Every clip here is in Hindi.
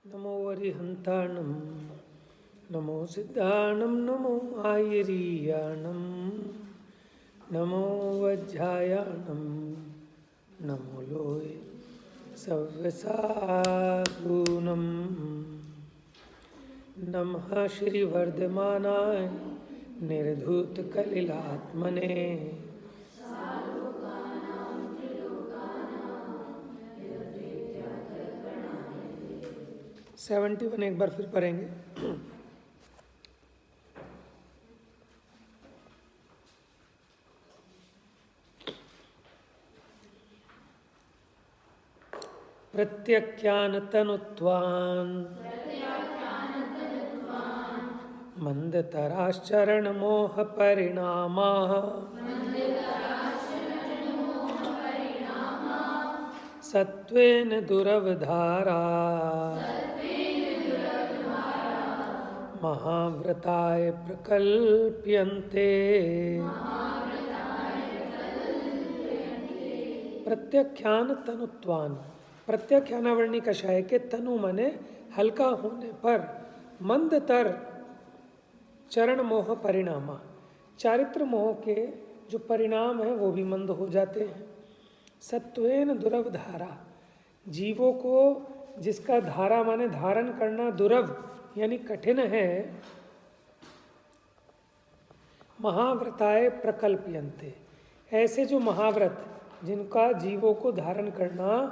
नमो वरिहन्ताणं नमो सिद्धाणं नमो आयरीयाणं नमो वज्रायाणं नमो लोय सव्यसागुणं नमः श्रीवर्धमानाय निर्धूतकलिलात्मने 71 एक बार फिर पढ़ेंगे। प्रत्यख्यानतनुत्वान् मंदतराश्चरणमोहपरिणामाः सत्त्वेन दुरवधारा महाव्रताय प्रकल्प्यन्ते। प्रत्यख्यान तनुत्वान, प्रत्यख्यानावर्णी कषाय के तनु मने हल्का होने पर, मंदतर चरण मोह परिणामा, चारित्र मोह के जो परिणाम है वो भी मंद हो जाते हैं। सत्वेन दुरवधारा, जीवों को जिसका धारा माने धारण करना दुरव यानी कठिन है, महाव्रताय प्रकल्प्यन्ते, ऐसे जो महाव्रत जिनका जीवों को धारण करना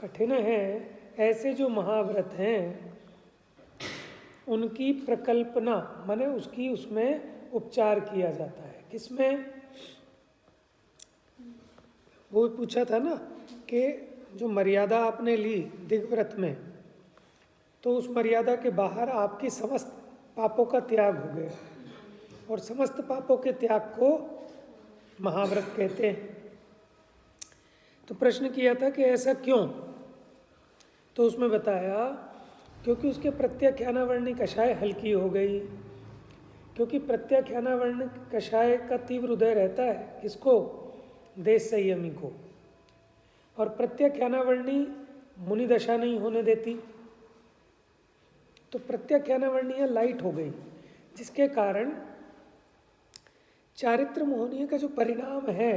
कठिन है, ऐसे जो महाव्रत हैं उनकी प्रकल्पना माने उसकी उसमें उपचार किया जाता है। किसमें? वो पूछा था ना कि जो मर्यादा आपने ली दिग्व्रत में, तो उस मर्यादा के बाहर आपकी समस्त पापों का त्याग हो गया, और समस्त पापों के त्याग को महाव्रत कहते हैं। तो प्रश्न किया था कि ऐसा क्यों? तो उसमें बताया क्योंकि उसके प्रत्याख्यानावर्णी कषाय हल्की हो गई, क्योंकि प्रत्याख्यानावर्ण कषाय का तीव्र उदय रहता है किसको? देश संयमी को, और प्रत्याख्यानावर्णी मुनि दशा नहीं होने देती, तो प्रत्याख्यानावर्णीय लाइट हो गई, जिसके कारण चारित्र मोहनीय का जो परिणाम है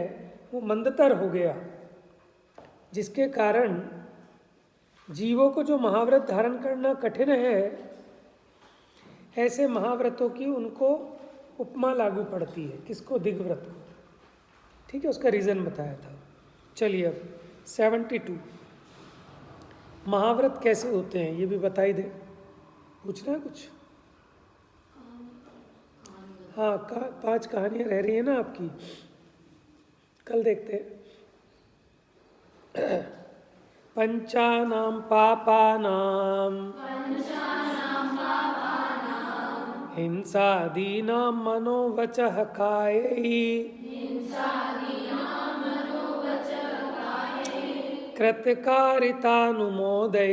वो मंदतर हो गया, जिसके कारण जीवों को जो महाव्रत धारण करना कठिन है, ऐसे महाव्रतों की उनको उपमा लागू पड़ती है। किसको? दिग्व्रत को। ठीक है, उसका रीज़न बताया था। चलिए अब 72 महाव्रत कैसे होते हैं ये भी बताई दे। पूछना है कुछ? हाँ, 5 कहानियाँ रह रही है ना आपकी, कल देखते हैं। पंचानां पापानां हिंसादीनां मनोवचः कायैः कृतकारितानुमोदैः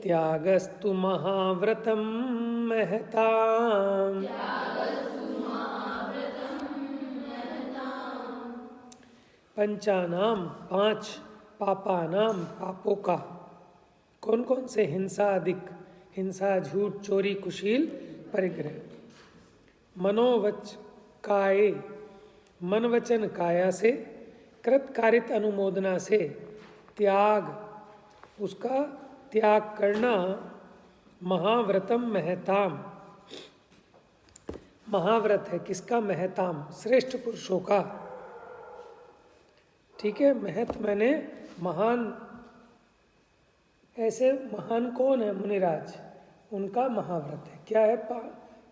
त्यागस्तु महाव्रतं महताम्। पंचानाम 5, पापानाम पापों का, कौन कौन से? हिंसा अधिक, हिंसा झूठ चोरी कुशील परिग्रह, मनोवच काय, मन वचन काया से, कृतकारित अनुमोदना से, त्याग उसका त्याग करना, महाव्रतम महताम, महाव्रत है किसका? महताम, श्रेष्ठ पुरुषों का। ठीक है, महत मैंने महान, ऐसे महान कौन है? मुनिराज, उनका महाव्रत है। क्या है?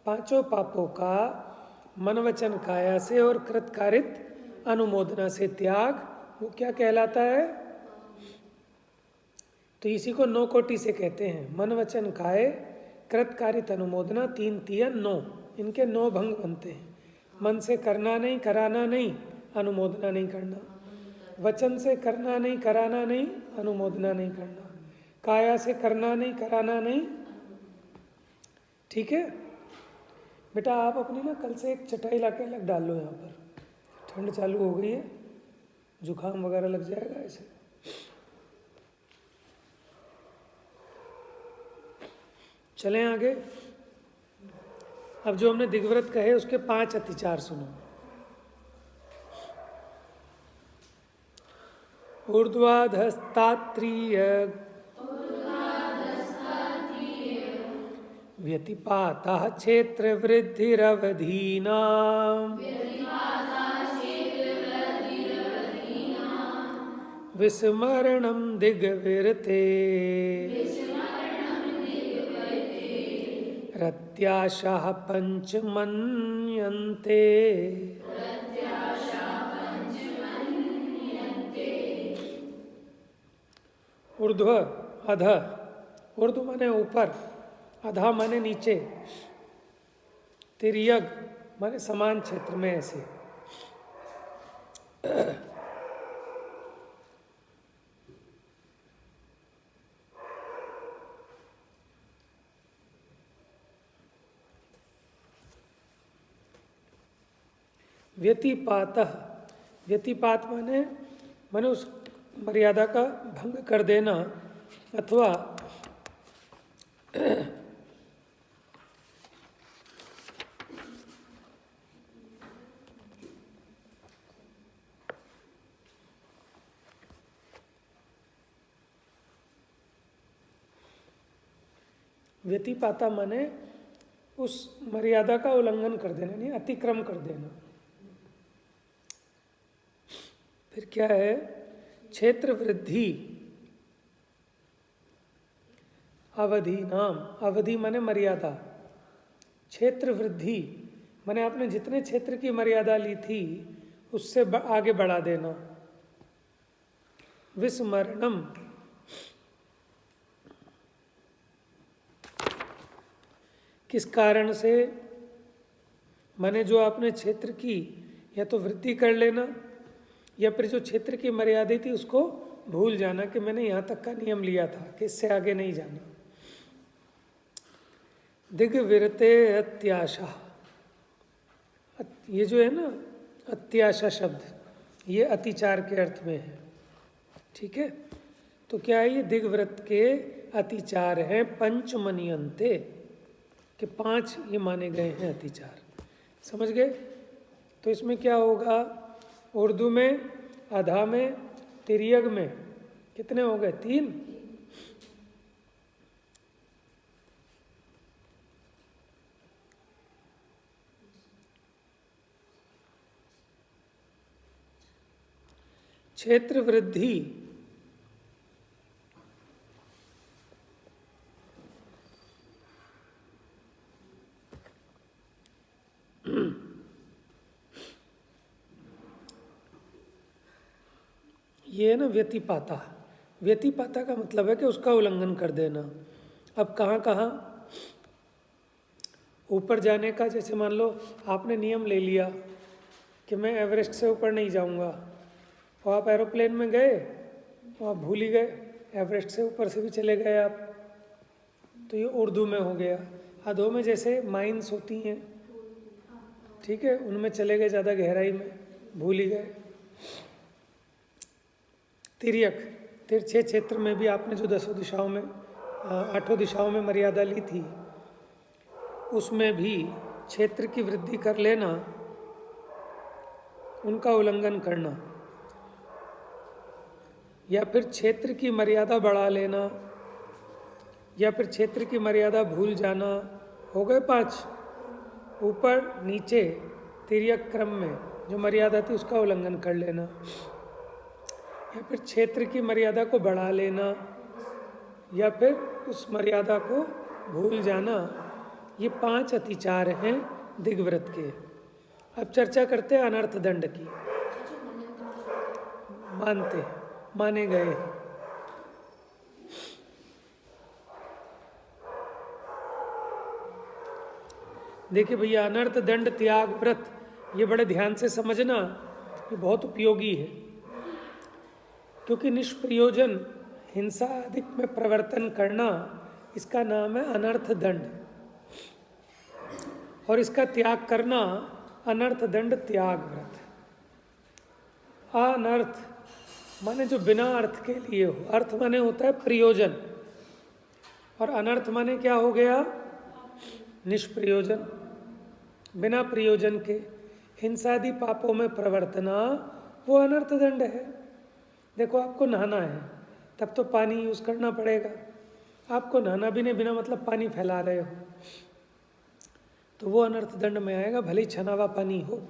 5 पापों का मन वचन काया से और कृतकारित अनुमोदना से त्याग, वो क्या कहलाता है? तो इसी को 9 कोटि से कहते हैं। मन वचन काय, कृतकारित अनुमोदना, 3 3 9, इनके 9 भंग बनते हैं। मन से करना नहीं, कराना नहीं, अनुमोदना नहीं करना, वचन से करना नहीं, कराना नहीं, अनुमोदना नहीं करना, काया से करना नहीं, कराना नहीं। ठीक है बेटा, आप अपनी ना कल से एक चटाई लाके अलग डाल लो यहाँ पर, ठंड चालू हो गई है, जुकाम वगैरह लग जाएगा ऐसे। चलें आगे। अब जो हमने दिग्व्रत कहे उसके 5 अतिचार सुनो। ऊर्ध्वाधस्तात्रीय व्यतिपातः क्षेत्रवृद्धिरवधीनाम् विस्मरणं दिग्विरते रत्याशाः पञ्चमन्यन्ते। ऊर्ध्व अध, ऊर्ध्व माने ऊपर, अधा माने नीचे, तिर्यक माने समान क्षेत्र में ऐसे। व्यतिपातः, व्यतिपात माने उस मर्यादा का भंग कर देना अथवा व्यतिपाता माने उस मर्यादा का उल्लंघन कर देना, नहीं अतिक्रम कर देना। फिर क्या है? क्षेत्र वृद्धि अवधि नाम, अवधि माने मर्यादा, क्षेत्र वृद्धि माने आपने जितने क्षेत्र की मर्यादा ली थी उससे आगे बढ़ा देना। विस्मरणम, किस कारण से? माने जो आपने क्षेत्र की या तो वृद्धि कर लेना या फिर जो क्षेत्र की मर्यादा थी उसको भूल जाना कि मैंने यहाँ तक का नियम लिया था कि इससे आगे नहीं जाना। दिग्विरते अत्याशा, ये जो है ना अत्याशा शब्द, ये अतिचार के अर्थ में है। ठीक है, तो क्या है? ये दिग्व्रत के अतिचार हैं। पंचमनियंते के 5 ये माने गए हैं अतिचार। समझ गए? तो इसमें क्या होगा? उर्दू में, अधा में, तिर्यक में कितने हो गए? 3। क्षेत्र वृद्धि ये है ना व्यतिपाता। व्यतिपाता का मतलब है कि उसका उल्लंघन कर देना। अब कहाँ कहाँ? ऊपर जाने का, जैसे मान लो आपने नियम ले लिया कि मैं एवरेस्ट से ऊपर नहीं जाऊंगा, और आप एरोप्लेन में गए तो आप भूल ही गए, एवरेस्ट से ऊपर से भी चले गए आप, तो ये उर्दू में हो गया। अधो में जैसे माइंस होती हैं, ठीक है, उनमें चले गए ज़्यादा गहराई में, भूल ही गए। तिर्यक, तिरछे क्षेत्र में भी आपने जो 10 दिशाओं में 8 दिशाओं में मर्यादा ली थी उसमें भी क्षेत्र की वृद्धि कर लेना, उनका उल्लंघन करना, या फिर क्षेत्र की मर्यादा बढ़ा लेना, या फिर क्षेत्र की मर्यादा भूल जाना। हो गए 5। ऊपर नीचे तिर्यक क्रम में जो मर्यादा थी उसका उल्लंघन कर लेना, या फिर क्षेत्र की मर्यादा को बढ़ा लेना, या फिर उस मर्यादा को भूल जाना। ये 5 अतिचार हैं दिग्व्रत के। अब चर्चा करते हैं अनर्थ दंड की। मानते हैं, माने गए हैं। देखिए भैया, अनर्थ दंड त्याग व्रत, ये बड़े ध्यान से समझना, ये बहुत उपयोगी है। क्योंकि निष्प्रयोजन हिंसा आदि में प्रवर्तन करना, इसका नाम है अनर्थ दंड, और इसका त्याग करना अनर्थ दंड त्याग व्रत। अनर्थ माने जो बिना अर्थ के लिए हो, अर्थ माने होता है प्रयोजन, और अनर्थ माने क्या हो गया? निष्प्रयोजन, बिना प्रयोजन के हिंसादि पापों में प्रवर्तना, वो अनर्थ दंड है। देखो आपको नहाना है, तब तो पानी यूज करना पड़ेगा। आपको नहाना भी नहीं, बिना मतलब पानी फैला रहे हो, तो वो अनर्थ दंड में आएगा, भले ही छना हुआ पानी हो।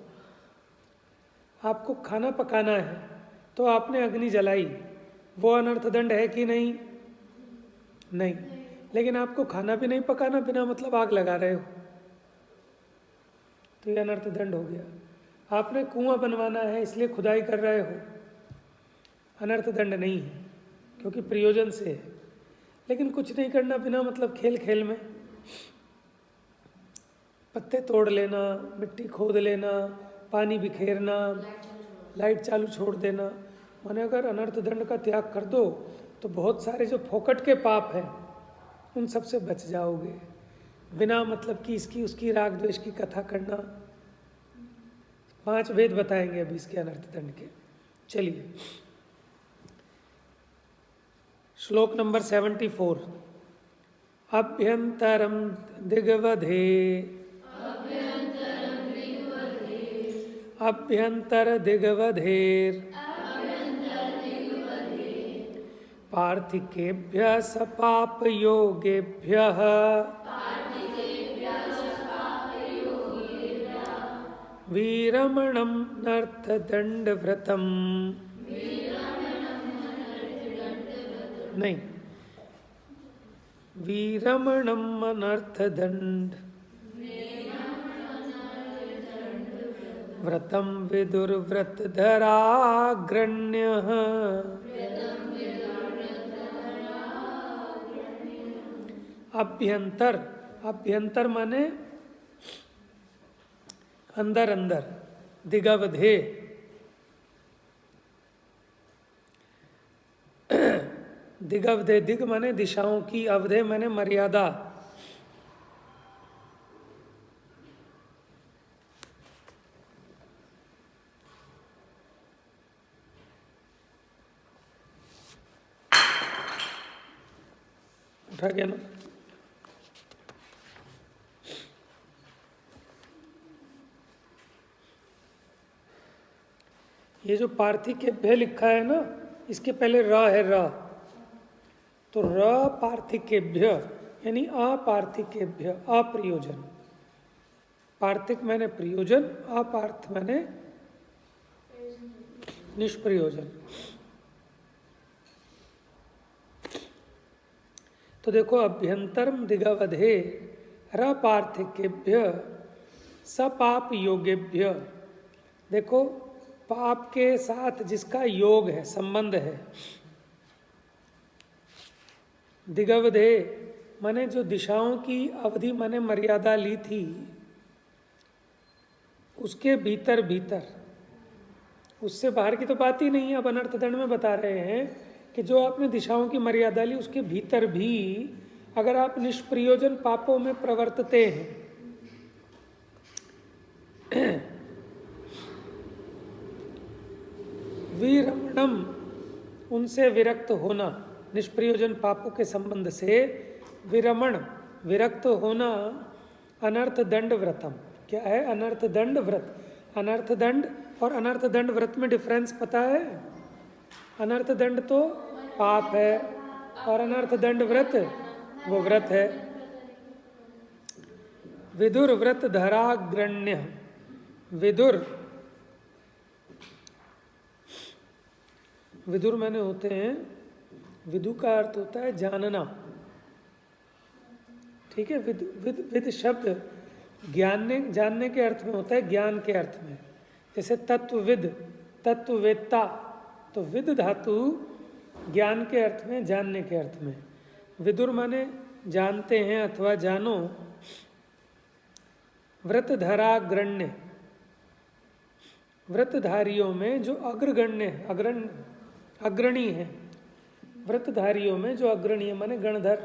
आपको खाना पकाना है तो आपने अग्नि जलाई, वो अनर्थ दंड है कि नहीं? नहीं। लेकिन आपको खाना भी नहीं पकाना, बिना मतलब आग लगा रहे हो, तो ये अनर्थ दंड हो गया। आपने कुआं बनवाना है इसलिए खुदाई कर रहे हो, अनर्थ दंड नहीं है, क्योंकि प्रयोजन से है। लेकिन कुछ नहीं करना, बिना मतलब खेल खेल में पत्ते तोड़ लेना, मिट्टी खोद लेना, पानी बिखेरना, लाइट चालू छोड़ देना, माने अगर अनर्थ दंड का त्याग कर दो तो बहुत सारे जो फोकट के पाप हैं उन सब से बच जाओगे। बिना मतलब कि इसकी उसकी राग द्वेष की कथा करना। 5 वेद बताएंगे अभी इसके अनर्थ दंड के। चलिए, श्लोक नंबर 74। अभ्यंतरम दिग्वधे, अभ्यंतर दिग्वधेर पार्थिकेभ्यः सपाप योगेभ्यः वीरमणं नर्थदंडव्रतम्। नहीं, वीरमणम् अनर्थदंड व्रतं विदुर्व्रतधराग्रण्यः। अभ्यंतर, अभ्यंतर माने अंदर अंदर, दिगवधे दिगवधे, दिग माने दिशाओं की, अवधे माने मर्यादा। उठा गया ना? ये जो पार्थिकेभ्य लिखा है ना, इसके पहले र है, र, तो र पार्थिकेभ्य यानी अपार्थिकेभ्य, अप्रयोजन। पार्थिक मैंने प्रयोजन, अपार्थ मैंने निष्प्रयोजन। तो देखो, अभ्यंतरम दिगवधे र पार्थिकेभ्य सपाप योगेभ्य। देखो, पाप के साथ जिसका योग है, संबंध है, दिगवधे माने जो दिशाओं की अवधि माने मर्यादा ली थी, उसके भीतर भीतर, उससे बाहर की तो बात ही नहीं है। अब अनर्थ दंड में बता रहे हैं कि जो आपने दिशाओं की मर्यादा ली, उसके भीतर भी अगर आप निष्प्रयोजन पापों में प्रवर्तते हैं, विरमणम, उनसे विरक्त होना, निष्प्रयोजन पापों के संबंध से विरमण, विरक्त होना, अनर्थ दंड व्रतम। क्या है अनर्थ दंड व्रत? अनर्थ दंड और अनर्थ दंड व्रत में डिफरेंस पता है? अनर्थ दंड तो पाप है और अनर्थ दंड व्रत वो व्रत है। विदुर व्रत धराग्रण्य, विदुर, विदुर माने होते हैं, विदु का अर्थ होता है जानना, ठीक है। विद विद विद शब्द ज्ञानने, जानने के अर्थ में होता है, ज्ञान के अर्थ में। जैसे तत्वविद, तत्ववेत्ता, तो विद धातु ज्ञान के अर्थ में, जानने के अर्थ में। विदुर माने जानते हैं अथवा जानो। व्रतधराग्रण्य, व्रतधारियों में जो अग्रगण्य, अग्रणी है, व्रतधारियों में जो अग्रणी है माने गणधर,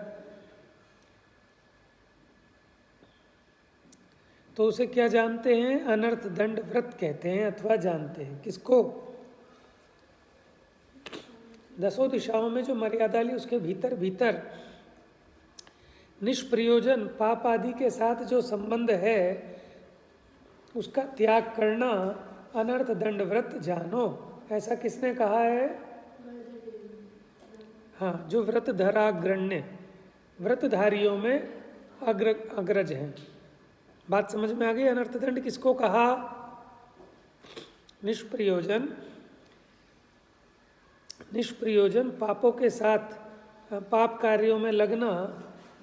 तो उसे क्या जानते हैं? अनर्थ दंड व्रत कहते हैं, अथवा जानते हैं। किसको? 10 दिशाओं में जो मर्यादा ली, उसके भीतर भीतर निष्प्रयोजन पाप आदि के साथ जो संबंध है उसका त्याग करना अनर्थ दंड व्रत जानो। ऐसा किसने कहा है? हाँ, जो व्रत धराग्रण्य व्रतधारियों में अग्रज हैं। बात समझ में आ गई? अनर्थ दंड किसको कहा? निष्प्रयोजन पापों के साथ पाप कार्यों में लगना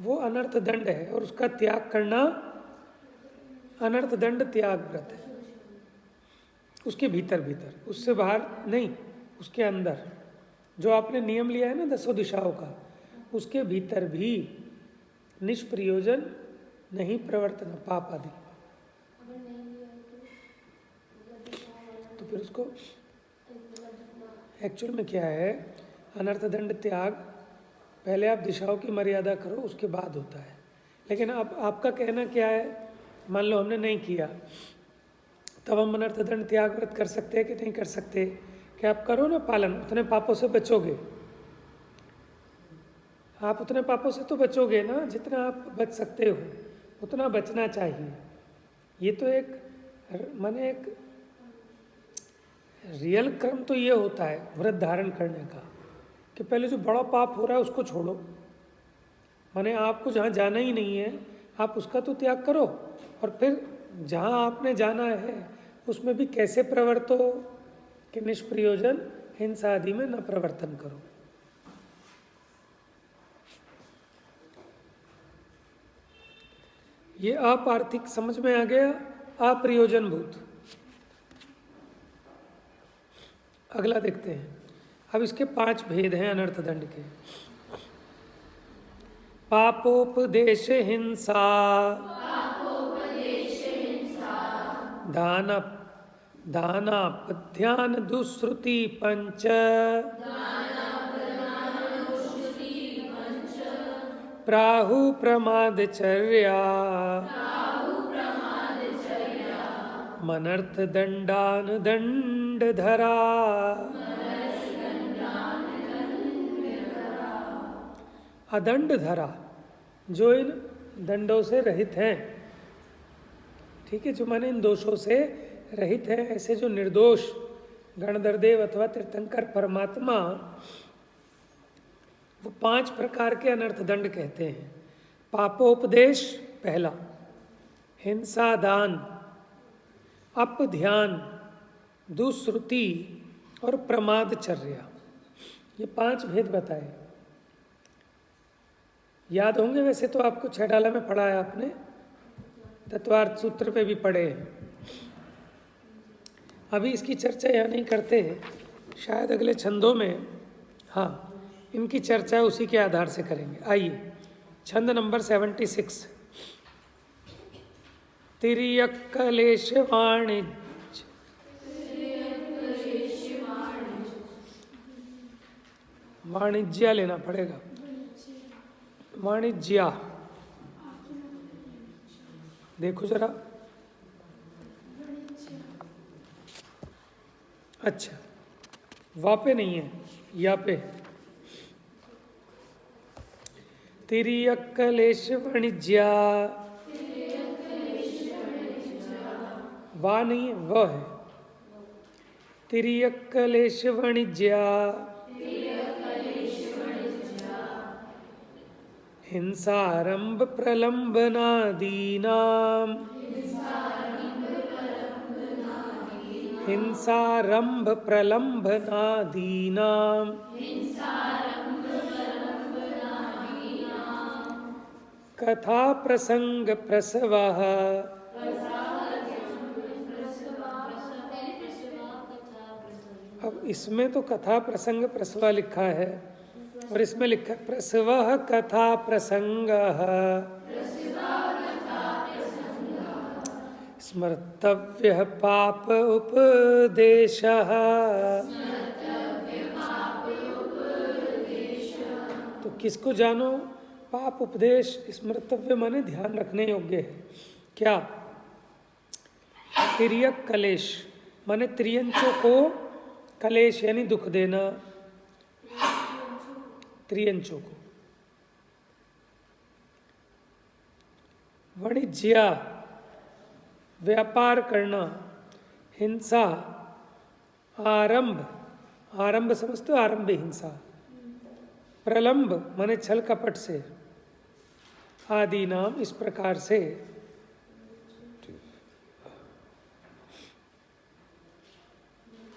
वो अनर्थ दंड है, और उसका त्याग करना अनर्थ दंड त्याग व्रत है। उसके भीतर भीतर, उससे बाहर नहीं, उसके अंदर जो आपने नियम लिया है ना 10 दिशाओं का, उसके भीतर भी निष्प्रयोजन नहीं प्रवर्तन पाप आदि। तो फिर उसको एक्चुअल में क्या है? अनर्थ दंड त्याग पहले आप दिशाओं की मर्यादा करो, उसके बाद होता है। लेकिन अब आपका कहना क्या है? मान लो हमने नहीं किया, तब हम अनर्थ दंड त्याग व्रत कर सकते हैं कि नहीं कर सकते? कि आप करो ना पालन, उतने पापों से बचोगे। आप उतने पापों से तो बचोगे ना जितना आप बच सकते हो, उतना बचना चाहिए। ये तो एक रियल क्रम तो ये होता है व्रत धारण करने का कि पहले जो बड़ा पाप हो रहा है उसको छोड़ो। माने आपको जहाँ जाना ही नहीं है आप उसका तो त्याग करो, और फिर जहाँ आपने जाना है उसमें भी कैसे प्रवर्तो कि निष्प्रयोजन हिंसा आदि में न प्रवर्तन करो। ये अपार्थिक समझ में आ गया, अप्रयोजन भूत। अगला देखते हैं। अब इसके 5 भेद हैं अनर्थ दंड के। पापोपदेश हिंसा, दानापध्यान दुश्रुति पंच, प्राहु प्रमादचर्या, मनर्थ दंडान दंड धरा। अदंड धरा, जो इन दंडों से रहित हैं, ठीक है, जो माने इन दोषों से रहित है, ऐसे जो निर्दोष गणधरदेव अथवा तीर्थंकर परमात्मा, वो 5 प्रकार के अनर्थ दंड कहते हैं। पापोपदेश पहला, हिंसा दान, अपध्यान, दुश्रुति और प्रमादचर्या, ये 5 भेद बताए। याद होंगे वैसे तो, आपको 6 डाला में पढ़ा है आपने, तत्वार्थ सूत्र पे भी पढ़े हैं। अभी इसकी चर्चा यहाँ नहीं करते, शायद अगले छंदों में हाँ इनकी चर्चा उसी के आधार से करेंगे। आइए छंद नंबर 76। तिर्यक कलेश वाणिज्य, वाणिज्य लेना पड़ेगा, वाणिज्या। देखो जरा, अच्छा वा पे नहीं है, या पे। तिर्यक कलेश वाणिज्या, वा नहीं है, व है। तिर्यक कलेश वाणिज्या, हिंसारंभ प्रलंबनादीनाम, हिंसारंभ प्रलंबनादीनाम, कथा प्रसंग प्रसवः, अब इसमें तो कथा प्रसंग प्रसवा लिखा है, और इसमें लिखा है प्रसवः कथा प्रसंगः, स्मर्तव्यः पाप उपदेशः। तो किसको जानो? पाप उपदेश स्मर्तव्य माने ध्यान रखने योग्य है। क्या? तिर्यक कलेश माने त्रियंचों को कलेश यानी दुख देना, त्रियंचों को। वाणिज्य, व्यापार करना, हिंसा, आरंभ, आरंभ समझते हो, आरंभ हिंसा, प्रलंब माने छल कपट से, आदि नाम, इस प्रकार से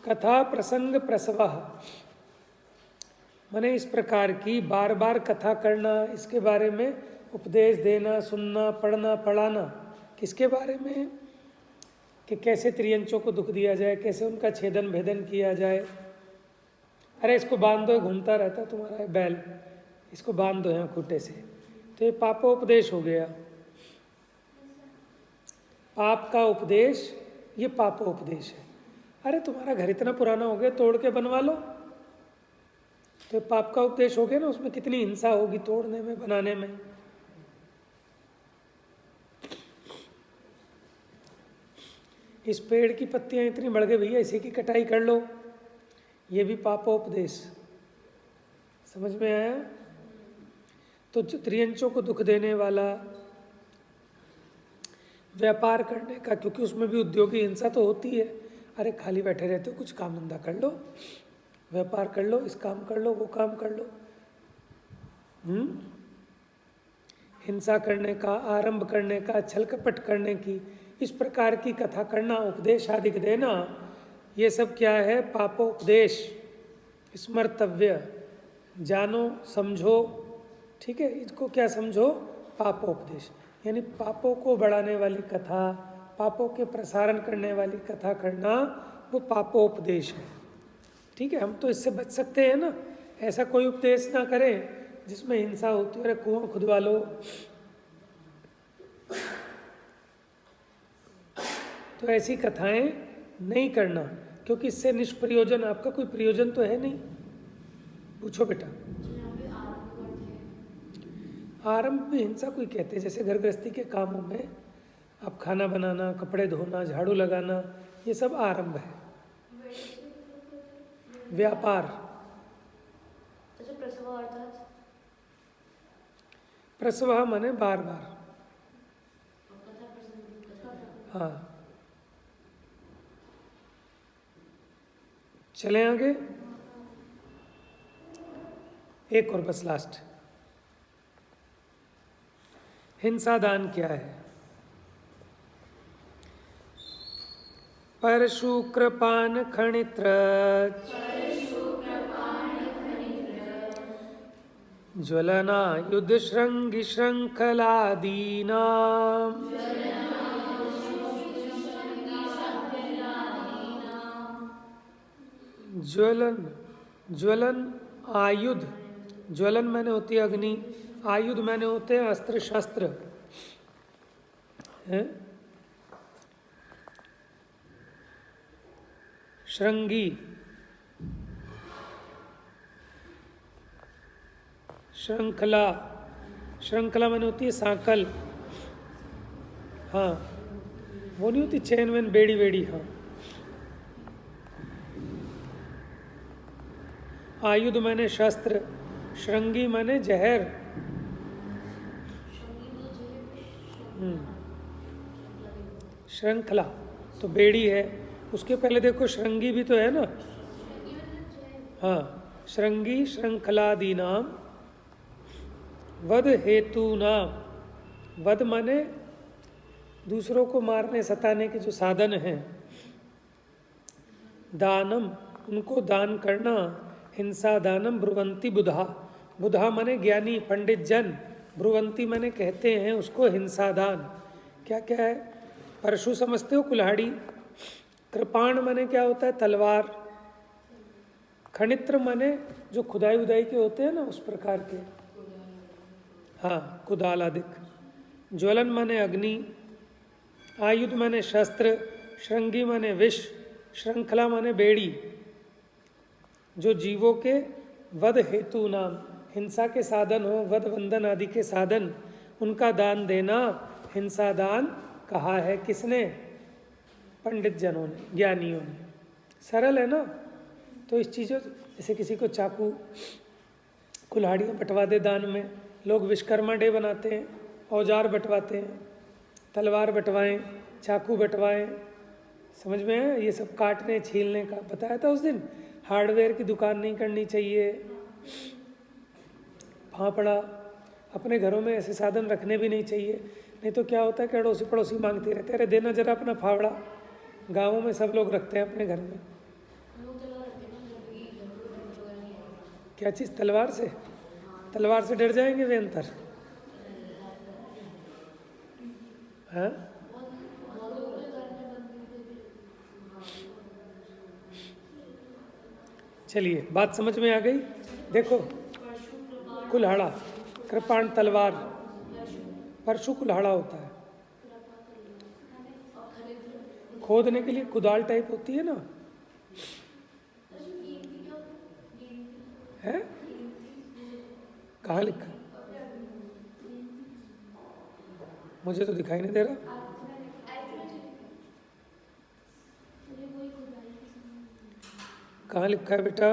कथा प्रसंग प्रसव माने इस प्रकार की बार बार कथा करना, इसके बारे में उपदेश देना, सुनना, पढ़ना, पढ़ाना, किसके बारे में कि कैसे त्रियंचों को दुख दिया जाए, कैसे उनका छेदन भेदन किया जाए। अरे इसको बांध दो, घूमता रहता तुम्हारा बैल, इसको बांध दो यहाँ खूंटे से, तो ये पापोपदेश हो गया। पाप का उपदेश, ये पापोपदेश है। अरे तुम्हारा घर इतना पुराना हो गया, तोड़ के बनवा लो, तो पाप का उपदेश हो गया ना। उसमें कितनी हिंसा होगी तोड़ने में, बनाने में। इस पेड़ की पत्तियां इतनी बढ़ गई भैया, इसी की कटाई कर लो, ये भी पापोपदेश। समझ में आया? तो त्रियंचों को दुख देने वाला, व्यापार करने का, क्योंकि उसमें भी उद्योगी हिंसा तो होती है। अरे खाली बैठे रहते हो, कुछ काम धंधा कर लो, व्यापार कर लो, इस काम कर लो, वो काम कर लो। हिंसा करने का, आरंभ करने का, छल कपट करने की, इस प्रकार की कथा करना, उपदेश आदि देना, ये सब क्या है? पापोपदेश, स्मर्तव्य, जानो समझो। ठीक है, इसको क्या समझो? पापोपदेश। यानी पापों को बढ़ाने वाली कथा, पापों के प्रसारण करने वाली कथा करना, वो पापोपदेश है। ठीक है, हम तो इससे बच सकते हैं ना। ऐसा कोई उपदेश ना करें जिसमें हिंसा होती है। अरे कुआं खुदवा लो, तो ऐसी कथाएं नहीं करना, क्योंकि इससे निष्प्रयोजन, आपका कोई प्रयोजन तो है नहीं। पूछो बेटा। आरंभ में हिंसा कोई कहते हैं, जैसे घर गृहस्थी के कामों में आप खाना बनाना, कपड़े धोना, झाड़ू लगाना, ये सब आरंभ है। व्यापार, प्रसव माने बार बार। हाँ, चले आगे। एक और बस लास्ट। हिंसा दान क्या है? परशु कृपान खनित्र ज्वलना युद्ध श्रृंगी श्रृंखलादीना ज्वलन, ज्वलन आयुध, ज्वलन मैंने होती है अग्नि, आयुध मैंने होते हैं अस्त्र शस्त्र हैं। श्रृंगी, श्रृंखला, श्रृंखला मैंने होती है सांकल। हाँ, वो नहीं होती चैन वैन, बेड़ी वेड़ी। हाँ, आयुध मैंने शस्त्र, श्रृंगी मैंने जहर। श्रृंखला तो बेड़ी है, उसके पहले देखो श्रृंगी भी तो है ना। हाँ, श्रृंगी श्रृंखलादि नाम वध हेतु नाम, वध माने दूसरों को मारने सताने के जो साधन हैं। दानम, उनको दान करना। हिंसा दानम ब्रुवंती बुधा, बुधा माने ज्ञानी पंडित जन, ब्रुवंती माने कहते हैं उसको हिंसा दान। क्या क्या है? परशु समझते हो, कुल्हाड़ी। कृपाण माने क्या होता है? तलवार। खनित्र माने जो खुदाई उदाई के होते हैं ना, उस प्रकार के। हाँ, कुदाल आदि। ज्वलन माने अग्नि, आयुध माने शस्त्र, श्रृंगी माने विष, श्रृंखला माने बेड़ी। जो जीवों के वध हेतु नाम, हिंसा के साधन हो, वध बंधन आदि के साधन, उनका दान देना हिंसा दान कहा है। किसने? पंडित जनों ने, ज्ञानियों ने। सरल है ना। तो इस चीज़ों, जैसे किसी को चाकू कुल्हाड़ियाँ बंटवा दे दान में, लोग विश्वकर्मा डे बनाते हैं, औजार बंटवाते हैं, तलवार बंटवाएं, चाकू बंटवाएं, समझ में है? ये सब काटने छीलने का बताया था उस दिन। हार्डवेयर की दुकान नहीं करनी चाहिए, फाफड़ा, अपने घरों में ऐसे साधन रखने भी नहीं चाहिए। नहीं तो क्या होता है कि अड़ोसी पड़ोसी मांगते रहते, अरे देना जरा अपना फावड़ा। गाँवों में सब लोग रखते हैं अपने घर में। क्या चीज़? तलवार से? तलवार से डर जाएंगे वे अंतर? हाँ, चलिए बात समझ में आ गई। देखो, कुल्हाड़ा, कृपाण तलवार, परशु कुल्हाड़ा होता है। खोदने के लिए कुदाल टाइप होती है ना, है? कहाँ लिखा? मुझे तो दिखाई नहीं दे रहा। कहाँ लिखा है बेटा?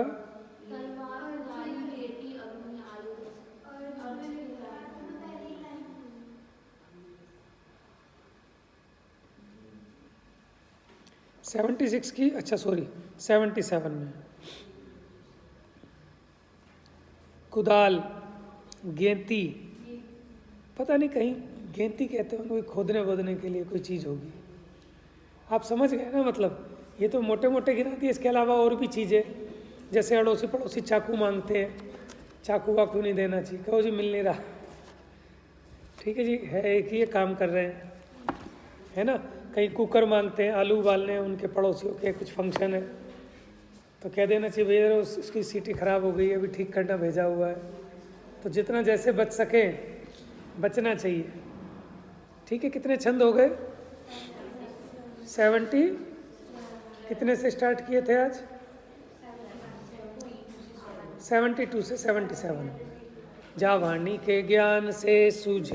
सेवेंटी 76 की, अच्छा सॉरी 77 में। कुदाल, गेंती, पता नहीं कहीं गेंती कहते होंगे, खोदने वोदने के लिए कोई चीज़ होगी। आप समझ गए ना मतलब? ये तो मोटे मोटे गिना दिए, इसके अलावा और भी चीज़ें, जैसे अड़ोसी पड़ोसी चाकू मांगते हैं, चाकू वाकू नहीं देना चाहिए, कहो जी मिल नहीं रहा, ठीक है जी, है एक ही काम कर रहे हैं, है ना? कहीं कुकर मांगते हैं, आलू उबालने, उनके पड़ोसियों के कुछ फंक्शन है, तो कह देना चाहिए भैया उसकी सीटी ख़राब हो गई है, अभी ठीक करना भेजा हुआ है। तो जितना जैसे बच सके बचना चाहिए, ठीक है? कितने छंद हो गए? 70। कितने से स्टार्ट किए थे आज? 72 से 77। जा वाणी के ज्ञान से सूझे